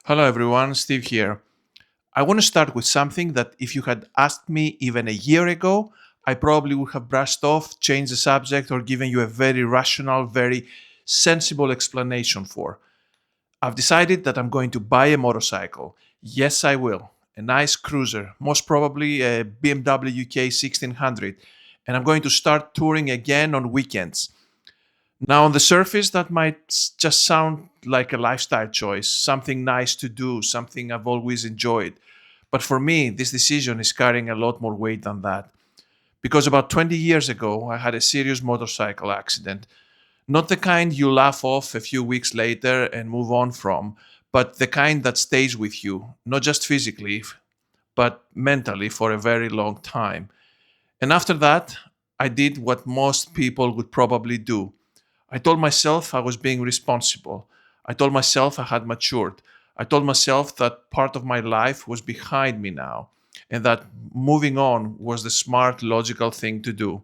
Hello everyone, Steve here. I want to start with something that if you had asked me even a year ago, I probably would have brushed off, changed the subject, or given you a very rational, very sensible explanation for. I've decided that I'm going to buy a motorcycle. Yes, I will. A nice cruiser, most probably a BMW UK 1600. And I'm going to start touring again on weekends. Now, on the surface, that might just sound like a lifestyle choice, something nice to do, something I've always enjoyed. But for me, this decision is carrying a lot more weight than that. Because about 20 years ago, I had a serious motorcycle accident. Not the kind you laugh off a few weeks later and move on from, but the kind that stays with you, not just physically, but mentally for a very long time. And after that, I did what most people would probably do. I told myself I was being responsible. I told myself I had matured. I told myself that part of my life was behind me now and that moving on was the smart, logical thing to do.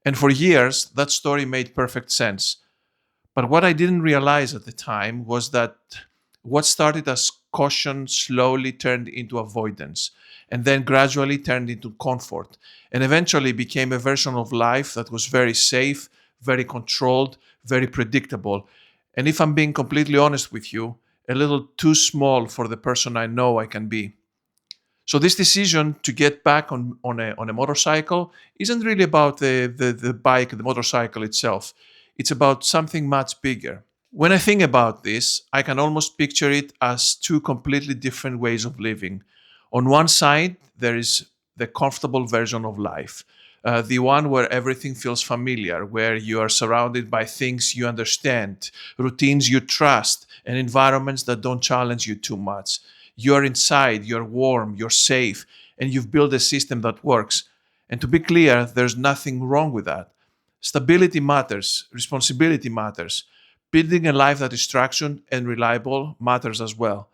And for years, that story made perfect sense. But what I didn't realize at the time was that what started as caution slowly turned into avoidance and then gradually turned into comfort and eventually became a version of life that was very safe, very controlled, very predictable. And if I'm being completely honest with you, a little too small for the person I know I can be. So this decision to get back on a motorcycle isn't really about the bike, the motorcycle itself. It's about something much bigger. When I think about this, I can almost picture it as two completely different ways of living. On one side, there is the comfortable version of life, the one where everything feels familiar, where you are surrounded by things you understand, routines you trust, and environments that don't challenge you too much. You're inside, you're warm, you're safe, and you've built a system that works. And to be clear, there's nothing wrong with that. Stability matters, responsibility matters. Building a life that is structured and reliable matters as well.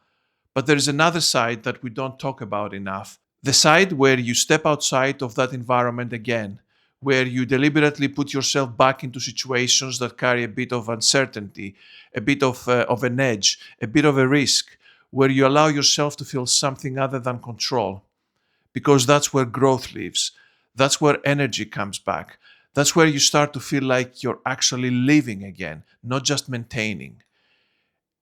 But there is another side that we don't talk about enough. The side where you step outside of that environment again, where you deliberately put yourself back into situations that carry a bit of uncertainty, a bit of an edge, a bit of a risk, where you allow yourself to feel something other than control. Because that's where growth lives. That's where energy comes back. That's where you start to feel like you're actually living again, not just maintaining.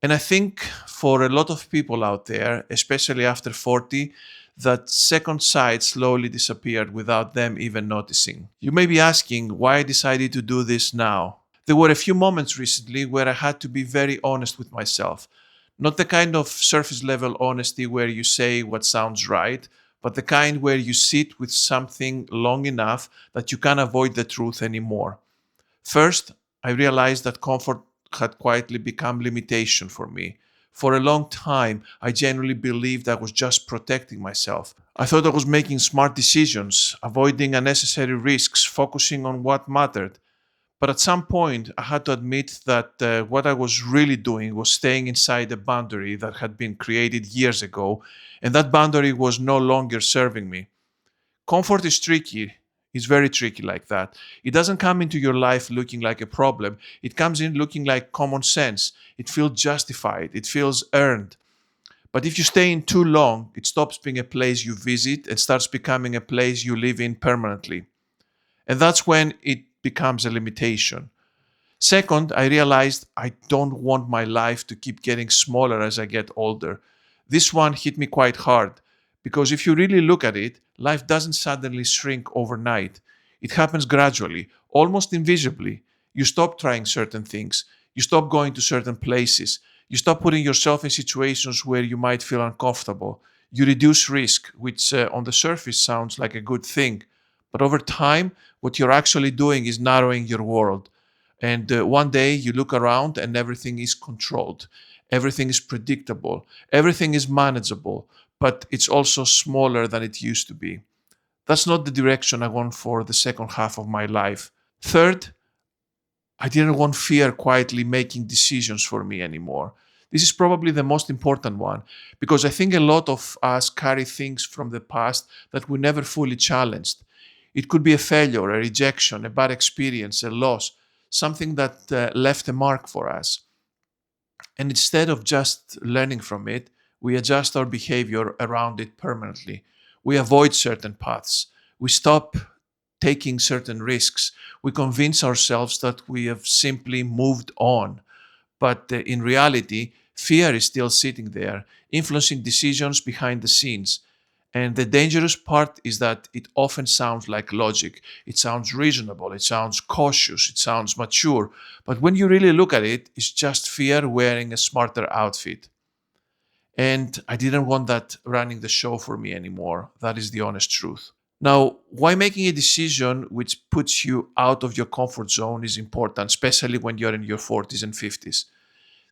And I think for a lot of people out there, especially after 40, that second side slowly disappeared without them even noticing. You may be asking why I decided to do this now. There were a few moments recently where I had to be very honest with myself. Not the kind of surface level honesty where you say what sounds right, but the kind where you sit with something long enough that you can't avoid the truth anymore. First, I realized that comfort had quietly become limitation for me. For a long time, I genuinely believed I was just protecting myself. I thought I was making smart decisions, avoiding unnecessary risks, focusing on what mattered. But at some point, I had to admit that what I was really doing was staying inside a boundary that had been created years ago, and that boundary was no longer serving me. Comfort is tricky. It's very tricky like that. It doesn't come into your life looking like a problem. It comes in looking like common sense. It feels justified. It feels earned. But if you stay in too long, it stops being a place you visit and starts becoming a place you live in permanently. And that's when it becomes a limitation. Second, I realized I don't want my life to keep getting smaller as I get older. This one hit me quite hard because if you really look at it, life doesn't suddenly shrink overnight. It happens gradually, almost invisibly. You stop trying certain things, you stop going to certain places, you stop putting yourself in situations where you might feel uncomfortable. You reduce risk, which on the surface sounds like a good thing. But over time, what you're actually doing is narrowing your world. And one day you look around and everything is controlled, everything is predictable, everything is manageable, but it's also smaller than it used to be. That's not the direction I want for the second half of my life. Third, I didn't want fear quietly making decisions for me anymore. This is probably the most important one because I think a lot of us carry things from the past that we never fully challenged. It could be a failure, a rejection, a bad experience, a loss, something that left a mark for us. And instead of just learning from it, We adjust our behavior around it permanently. We avoid certain paths. We stop taking certain risks. We convince ourselves that we have simply moved on. But in reality, fear is still sitting there, influencing decisions behind the scenes. And the dangerous part is that it often sounds like logic. It sounds reasonable. It sounds cautious. It sounds mature. But when you really look at it, it's just fear wearing a smarter outfit. And I didn't want that running the show for me anymore. That is the honest truth. Now, why making a decision which puts you out of your comfort zone is important, especially when you're in your 40s and 50s.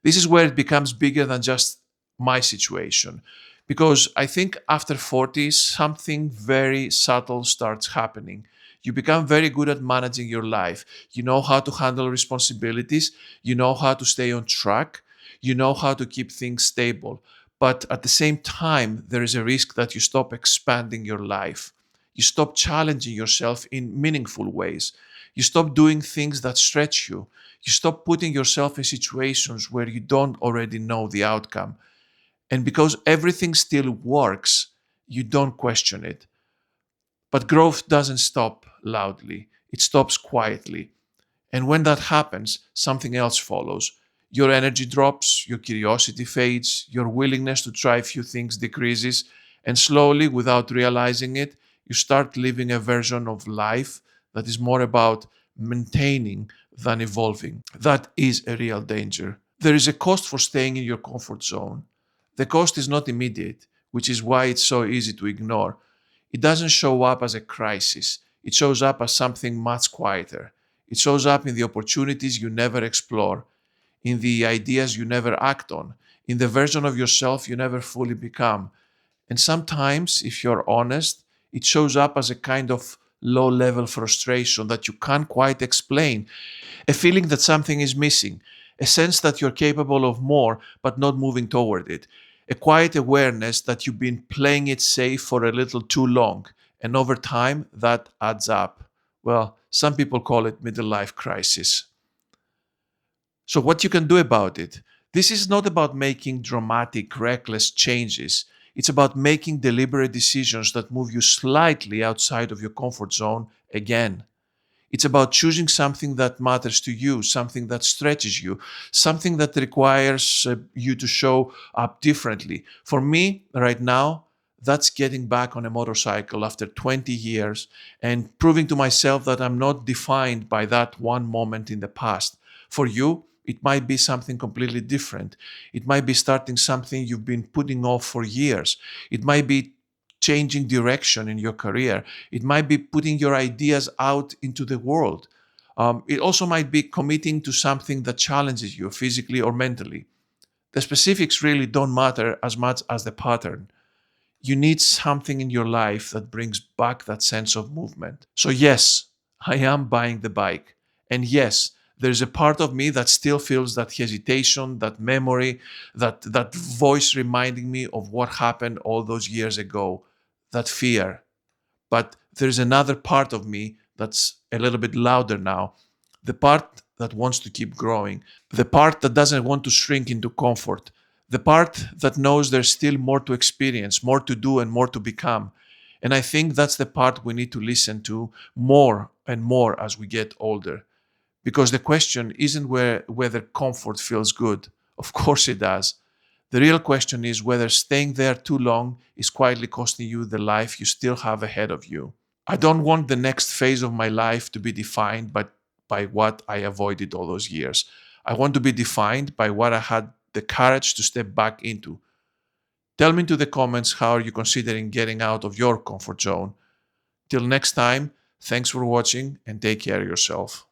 This is where it becomes bigger than just my situation. Because I think after 40, something very subtle starts happening. You become very good at managing your life. You know how to handle responsibilities. You know how to stay on track. You know how to keep things stable. But at the same time, there is a risk that you stop expanding your life. You stop challenging yourself in meaningful ways. You stop doing things that stretch you. You stop putting yourself in situations where you don't already know the outcome. And because everything still works, you don't question it. But growth doesn't stop loudly, it stops quietly. And when that happens, something else follows. Your energy drops, your curiosity fades, your willingness to try a few things decreases, and slowly, without realizing it, you start living a version of life that is more about maintaining than evolving. That is a real danger. There is a cost for staying in your comfort zone. The cost is not immediate, which is why it's so easy to ignore. It doesn't show up as a crisis, it shows up as something much quieter. It shows up in the opportunities you never explore, in the ideas you never act on, in the version of yourself you never fully become. And sometimes, if you're honest, it shows up as a kind of low level frustration that you can't quite explain, a feeling that something is missing, a sense that you're capable of more but not moving toward it, a quiet awareness that you've been playing it safe for a little too long, and over time that adds up. Well, some people call it middle life crisis. So, what you can do about it? This is not about making dramatic, reckless changes. It's about making deliberate decisions that move you slightly outside of your comfort zone again. It's about choosing something that matters to you, something that stretches you, something that requires you to show up differently. For me, right now, that's getting back on a motorcycle after 20 years and proving to myself that I'm not defined by that one moment in the past. For you, it might be something completely different. It might be starting something you've been putting off for years. It might be changing direction in your career. It might be putting your ideas out into the world. It also might be committing to something that challenges you physically or mentally. The specifics really don't matter as much as the pattern. You need something in your life that brings back that sense of movement. So, yes, I am buying the bike. And yes, there's a part of me that still feels that hesitation, that memory, that voice reminding me of what happened all those years ago, that fear. But there's another part of me that's a little bit louder now, the part that wants to keep growing, the part that doesn't want to shrink into comfort, the part that knows there's still more to experience, more to do, and more to become. And I think that's the part we need to listen to more and more as we get older. Because the question isn't whether comfort feels good. Of course it does. The real question is whether staying there too long is quietly costing you the life you still have ahead of you. I don't want the next phase of my life to be defined by what I avoided all those years. I want to be defined by what I had the courage to step back into. Tell me in the comments how are you considering getting out of your comfort zone. Till next time, thanks for watching and take care of yourself.